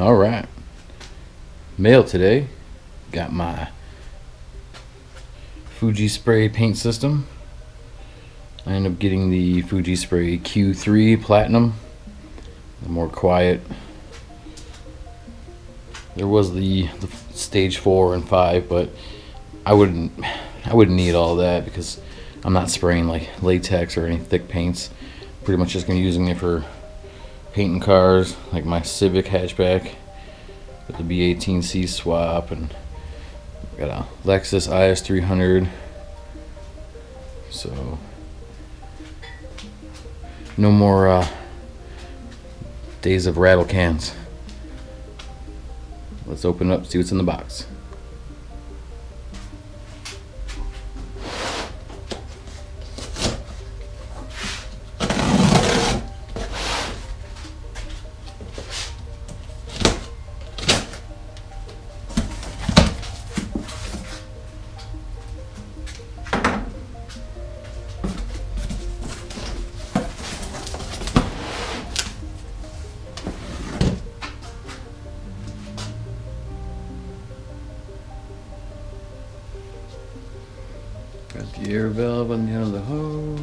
All right, mail today. Got my Fuji Spray paint system. I ended up getting the Fuji Spray Q3 Platinum. More quiet. There was the stage 4 and 5, but I wouldn't need all that because I'm not spraying like latex or any thick paints. Pretty much just gonna be using it for painting cars, like my Civic hatchback with the B18C swap, and got a Lexus IS300. So no more days of rattle cans. Let's open it up, see what's in the box. Got the air valve on the end of the hose.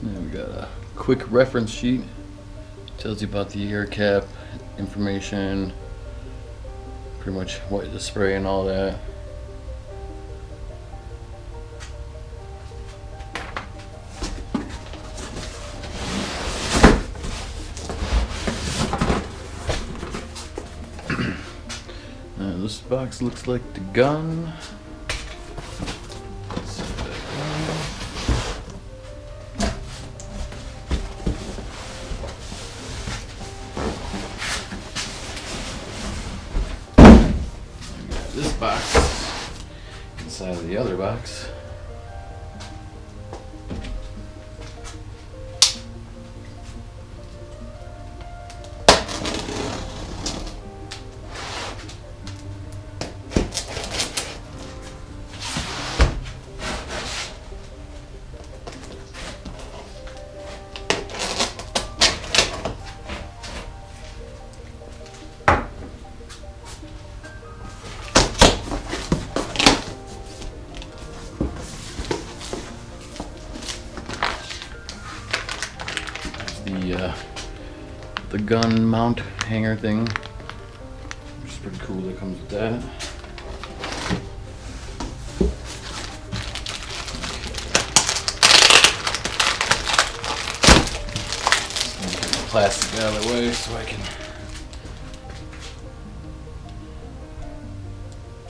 Then we got a quick reference sheet. Tells you about the air cap information, pretty much what to spray and all that. This box looks like the gun. This box inside of the other box. The gun mount hanger thing, which is pretty cool that comes with that. Get the plastic out of the way so I can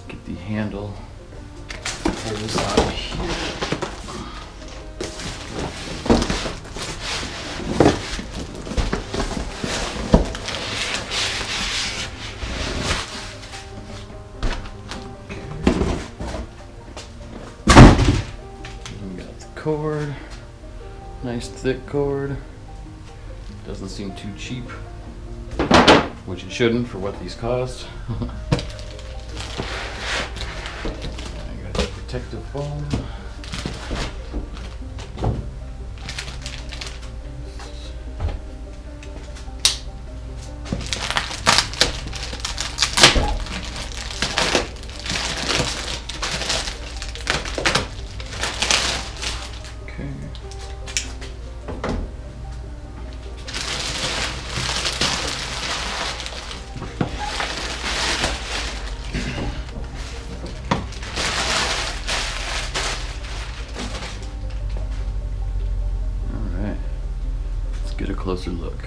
get the handle hose out of here. Cord, nice thick cord, doesn't seem too cheap, which it shouldn't for what these cost. I got the protective foam. Get a closer look.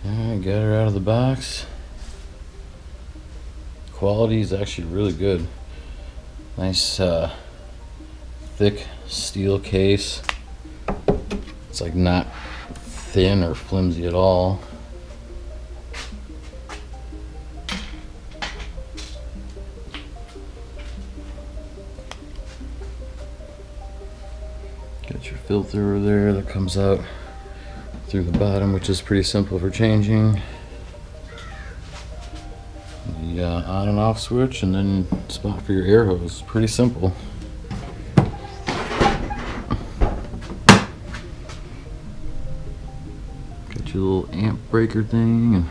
Alright, got her out of the box. Quality is actually really good. Nice thick steel case. It's like not thin or flimsy at all. Got your filter over there that comes out through the bottom, which is pretty simple for changing. The on and off switch, and then spot for your air hose. Pretty simple. Got your little amp breaker thing.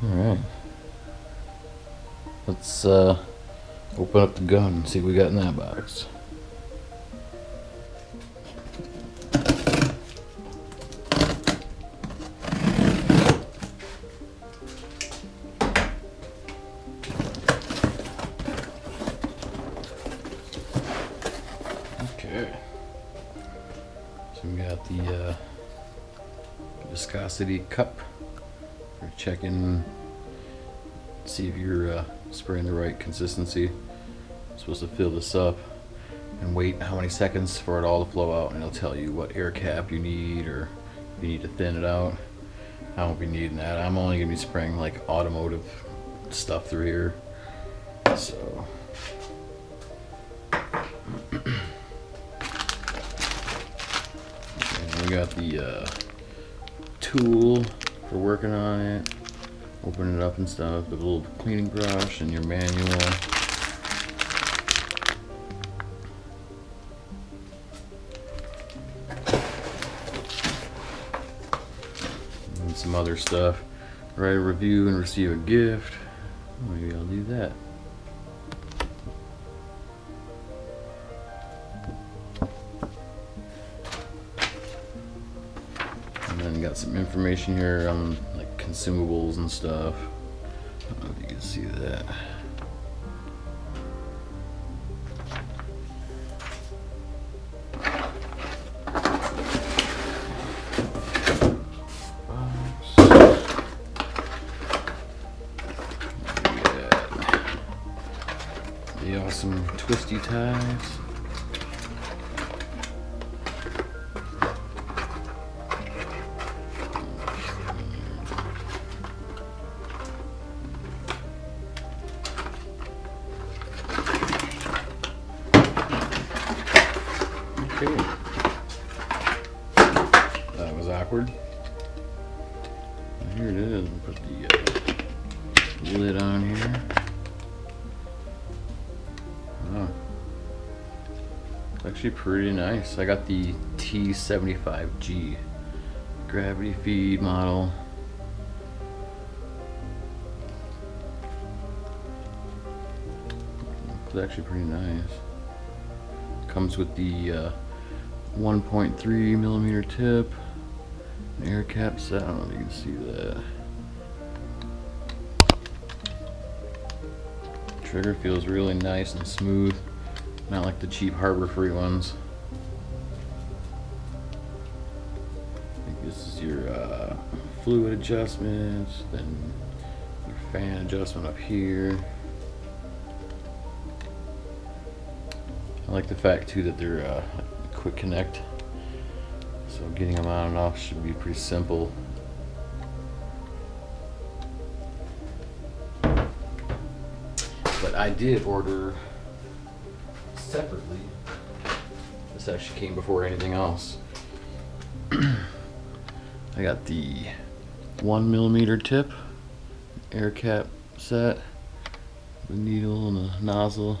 And alright. Let's open up the gun and see what we got in that box. Okay. So we got the viscosity cup for checking, see if you're spraying the right consistency. I'm supposed to fill this up and wait how many seconds for it all to flow out, and it'll tell you what air cap you need, or if you need to thin it out. I won't be needing that. I'm only gonna be spraying like automotive stuff through here. So and we got the tool for working on it. Open it up and stuff, with a little cleaning brush and your manual. And some other stuff. Write a review and receive a gift. Maybe I'll do that. And then got some information here on like consumables and stuff. I don't know if you can see that. The awesome twisty ties. Okay. That was awkward. Here it is. Put the lid on here. Oh. It's actually pretty nice. I got the T75G gravity feed model. It's actually pretty nice. Comes with the 1.3 millimeter tip, an air cap set. I don't know if you can see that. Trigger feels really nice and smooth, not like the cheap Harbor Freight ones. I think this is your fluid adjustments, then your fan adjustment up here. I like the fact too that they're quick connect, so getting them on and off should be pretty simple. But I did order separately. This actually came before anything else. I got the 1 millimeter tip, air cap set, the needle and the nozzle.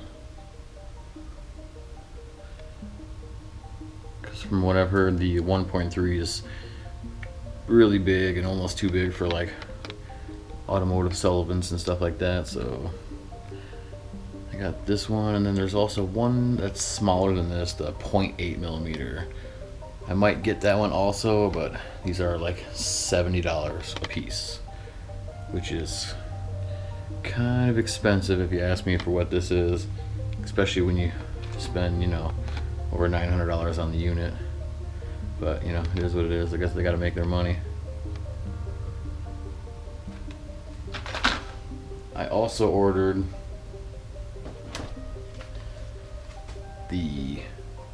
Because from what I've heard, the 1.3 is really big and almost too big for like automotive Sullivans and stuff like that. So I got this one, and then there's also one that's smaller than this, the 0.8 millimeter. I might get that one also, but these are like $70 a piece, which is kind of expensive if you ask me for what this is, especially when you spend, you know, over $900 on the unit. But you know, it is what it is. I guess they got to make their money. I also ordered the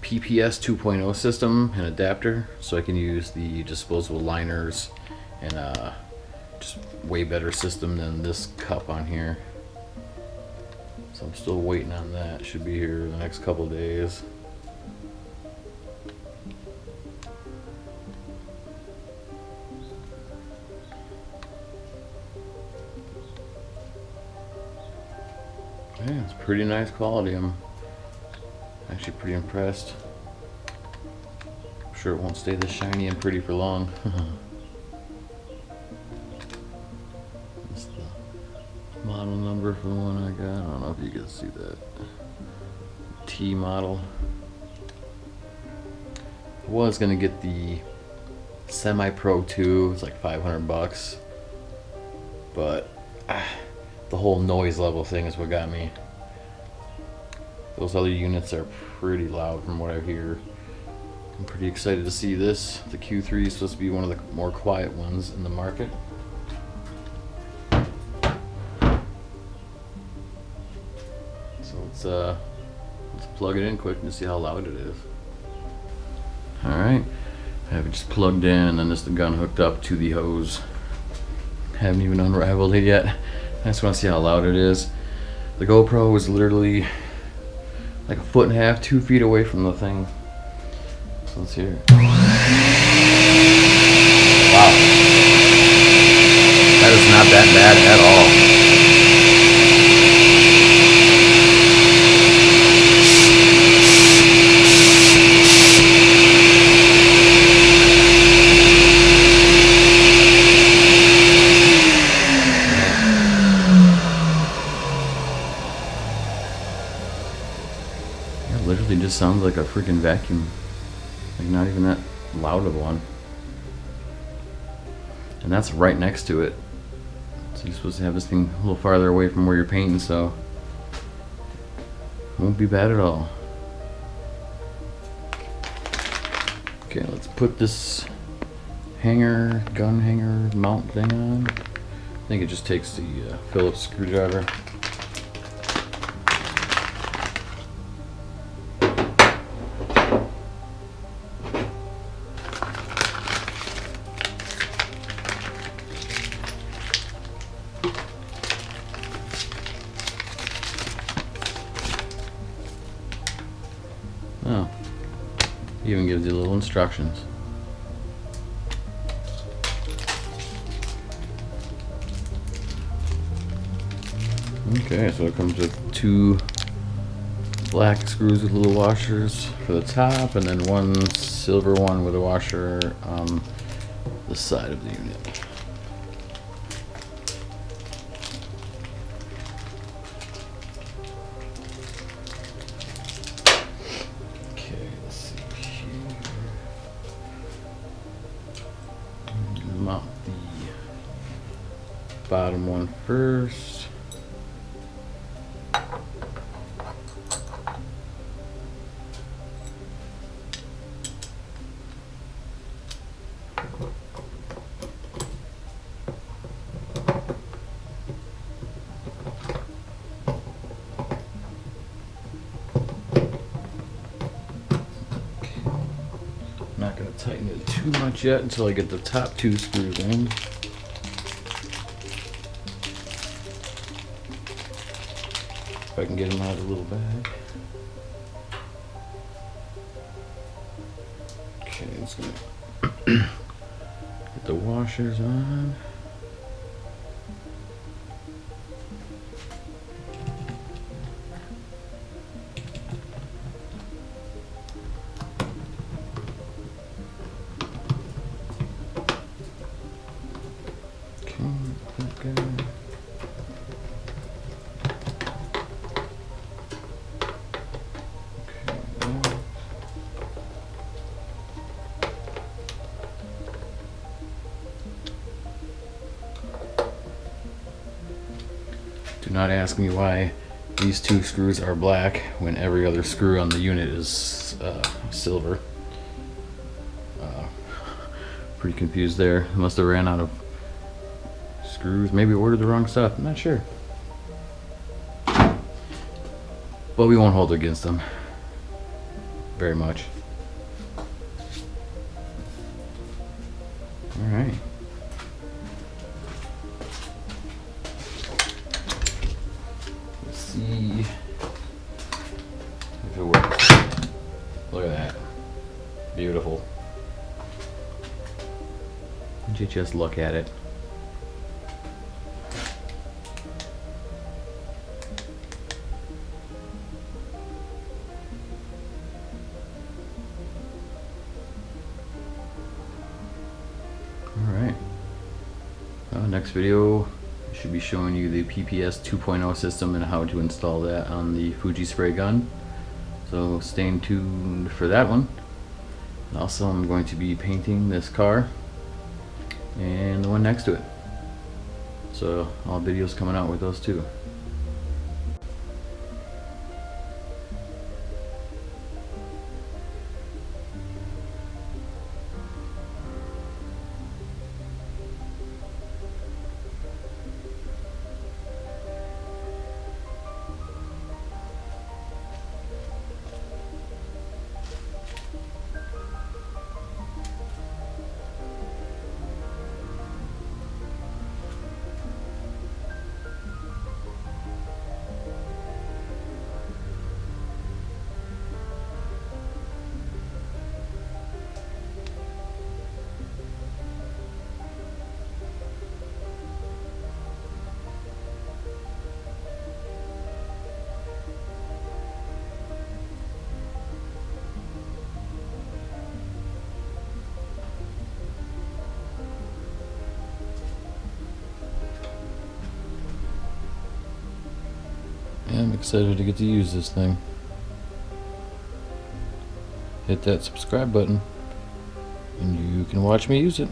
PPS 2.0 system and adapter, so I can use the disposable liners and just way better system than this cup on here. So I'm still waiting on that. Should be here the next couple days. Yeah, it's pretty nice quality. I'm actually pretty impressed. I'm sure it won't stay this shiny and pretty for long. That's the model number for the one I got. I don't know if you can see that. T model. I was gonna get the Semi-Pro 2. It's like 500 bucks. But the whole noise level thing is what got me. Those other units are pretty loud from what I hear. I'm pretty excited to see this. The Q3 is supposed to be one of the more quiet ones in the market. So let's plug it in quick and see how loud it is. Alright, I have it just plugged in and then this is the gun hooked up to the hose. Haven't even unraveled it yet. I just want to see how loud it is. The GoPro is literally like 1.5 feet, 2 feet away from the thing. So let's hear it. Wow. That is not that bad at all. It literally just sounds like a freaking vacuum. Like not even that loud of one. And that's right next to it. So you're supposed to have this thing a little farther away from where you're painting, so it won't be bad at all. Okay, let's put this hanger, gun hanger mount thing on. I think it just takes the Phillips screwdriver. Oh, even gives you little instructions. Okay, so it comes with 2 black screws with little washers for the top, and then 1 silver one with a washer on the side of the unit. Mount the bottom one first. Not going to tighten it too much yet until I get the top 2 screws in. If I can get them out of the little bag. Okay, it's going to get the washers on. Do not ask me why these 2 screws are black when every other screw on the unit is silver. Pretty confused there. Must have ran out of screws. Maybe ordered the wrong stuff. I'm not sure. But we won't hold it against them very much. Alright. see if it works. Look at that. Beautiful. Would you just look at it? Alright. Next video, I should be showing you the PPS 2.0 system and how to install that on the Fuji Spray gun. So stay tuned for that one. Also, I'm going to be painting this car and the one next to it. So all videos coming out with those two. Yeah, I'm excited to get to use this thing. Hit that subscribe button and you can watch me use it.